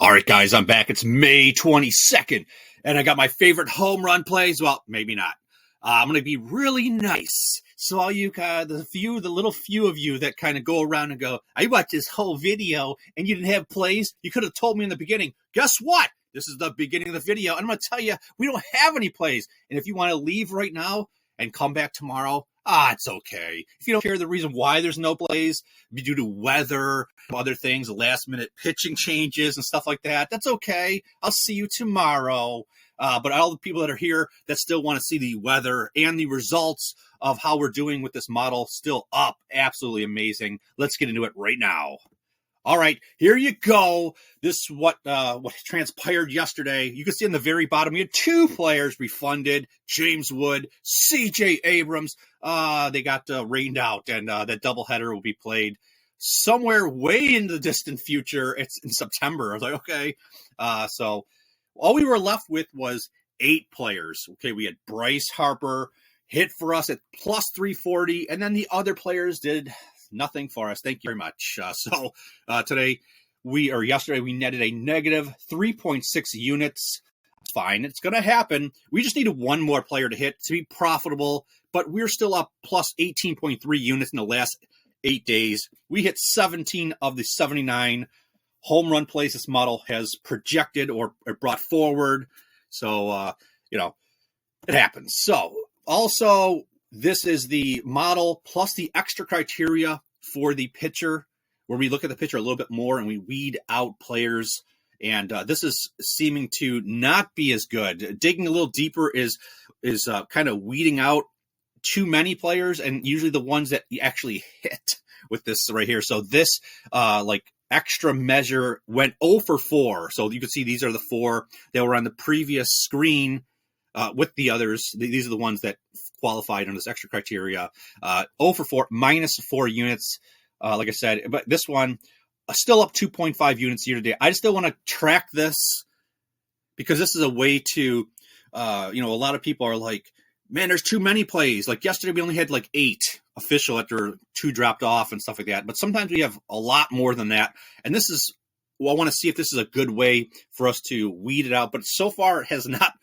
All right, guys, I'm back. It's May 22nd, and I got my favorite home run plays. Well, maybe not. I'm going to be really nice. So all you, the little few of you that kind of go around and go, I watched this whole video, and you didn't have plays. You could have told me in the beginning. Guess what? This is the beginning of the video, and I'm going to tell you, we don't have any plays. And if you want to leave right now and come back tomorrow, it's okay. If you don't care the reason why there's no plays, due to weather, other things, last-minute pitching changes and stuff like that, that's okay. I'll see you tomorrow. But all the people that are here that still want to see the weather and the results of how we're doing with this model still up, absolutely amazing. Let's get into it right now. All right, here you go. This is what transpired yesterday. You can see in the very bottom, we had two players refunded, James Wood, C.J. Abrams. They got rained out, and that doubleheader will be played somewhere way in the distant future. It's in September. I was like, okay. So all we were left with was 8 players. Okay, we had Bryce Harper hit for us at plus 340, and then the other players did nothing for us. Thank you very much. Yesterday we netted a negative 3.6 units. Fine, it's going to happen. We just needed one more player to hit to be profitable, but we're still up plus 18.3 units in the last 8 days. We hit 17 of the 79 home run plays this model has projected or brought forward. So, it happens. So, also, this is the model plus the extra criteria for the pitcher, where we look at the pitcher a little bit more and we weed out players. And this is seeming to not be as good. Digging a little deeper is kind of weeding out too many players, and usually the ones that you actually hit with this right here. So this extra measure went 0 for 4. So you can see these are the 4 that were on the previous screen with the others. These are the ones that qualified on this extra criteria. 0 for 4, minus 4 units, like I said. But this one, still up 2.5 units year to date. I still want to track this because this is a way to, a lot of people are like, man, there's too many plays. Like yesterday, we only had like 8 official after 2 dropped off and stuff like that. But sometimes we have a lot more than that. And this is, I want to see if this is a good way for us to weed it out. But so far, it has not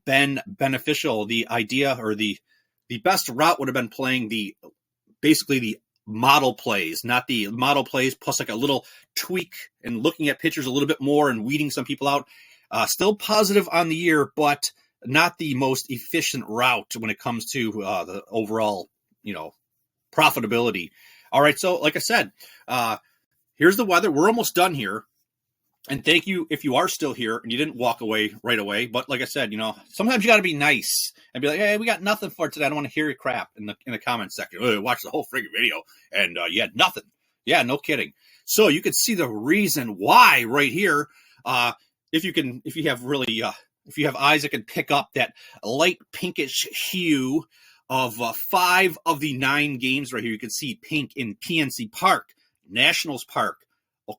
been beneficial. The idea or the best route would have been playing basically the model plays, not the model plays plus like a little tweak and looking at pitchers a little bit more and weeding some people out. Still positive on the year, but not the most efficient route when it comes to the overall, profitability. All right, so like I said, here's the weather. We're almost done here. And thank you if you are still here and you didn't walk away right away. But like I said, sometimes you got to be nice and be like, hey, we got nothing for today. I don't want to hear your crap in the comments section. Oh, watch the whole freaking video and you had nothing. Yeah, no kidding. So you can see the reason why right here. If you have eyes that can pick up that light pinkish hue of 5 of the 9 games right here. You can see pink in PNC Park, Nationals Park,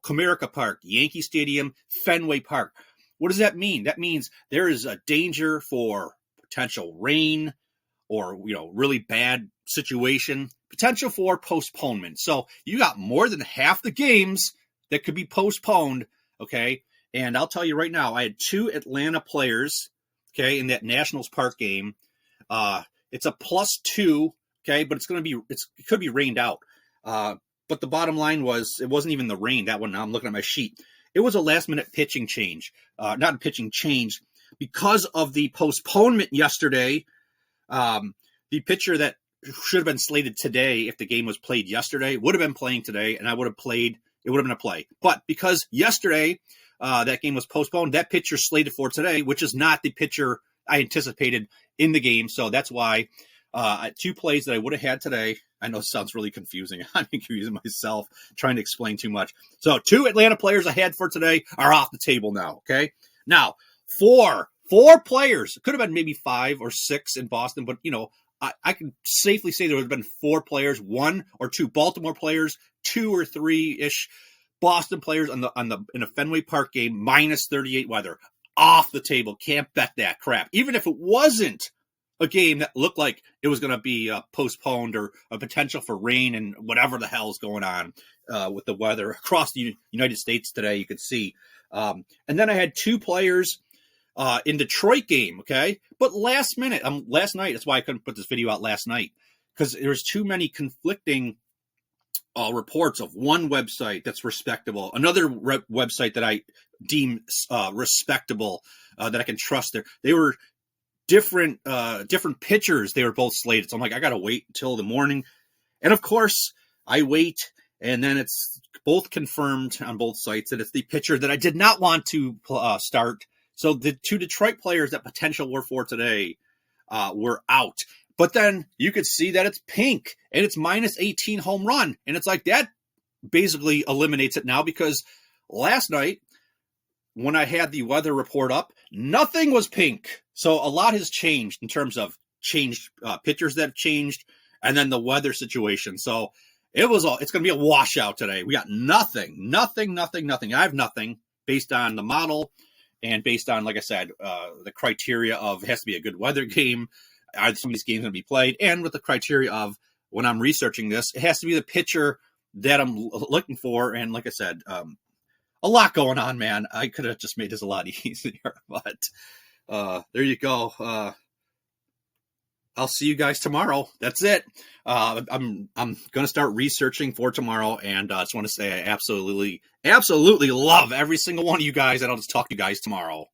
Comerica Park, Yankee Stadium, Fenway Park. What does that mean? That means there is a danger for potential rain or, really bad situation, potential for postponement. So you got more than half the games that could be postponed, okay? And I'll tell you right now, I had 2 Atlanta players, okay, in that Nationals Park game. It's a +2, okay, but it could be rained out. But the bottom line was, it wasn't even the rain. That one, now I'm looking at my sheet. It was a last-minute pitching change. Not a pitching change. Because of the postponement yesterday, the pitcher that should have been slated today if the game was played yesterday would have been playing today, and it would have been a play. But because yesterday that game was postponed, that pitcher slated for today, which is not the pitcher I anticipated in the game. So that's why 2 plays that I would have had today. I know it sounds really confusing. I'm confusing myself trying to explain too much. So 2 Atlanta players I had for today are off the table now, okay? Now, 4 players. It could have been maybe 5 or 6 in Boston, but, I can safely say there would have been 4 players, 1 or 2 Baltimore players, 2 or 3-ish Boston players in a Fenway Park game, minus 38 weather. Off the table. Can't bet that crap. Even if it wasn't a game that looked like it was going to be postponed or a potential for rain and whatever the hell's going on. with the weather across the United States today. You could see. And then I had 2 players in Detroit game, okay? But last night, that's why I couldn't put this video out last night, because there's too many conflicting reports of one website that's respectable, another website that I deem respectable, that I can trust. They were different pitchers. They were both slated. So I'm like, I got to wait until the morning. And of course, I wait, and then it's both confirmed on both sites that it's the pitcher that I did not want to start. So the 2 Detroit players that potential were for today were out. But then you could see that it's pink, and it's minus 18 home run. And it's like that basically eliminates it now, because last night when I had the weather report up, nothing was pink. So a lot has changed in terms of pitchers that have changed, and then the weather situation. So it's going to be a washout today. We got nothing. I have nothing based on the model and based on, like I said, the criteria of it has to be a good weather game. Are some of these games going to be played? And with the criteria of when I'm researching this, it has to be the pitcher that I'm looking for. And like I said, a lot going on, man. I could have just made this a lot easier, but there you go. I'll see you guys tomorrow. That's it. I'm going to start researching for tomorrow, and I just want to say I absolutely love every single one of you guys, and I'll just talk to you guys tomorrow.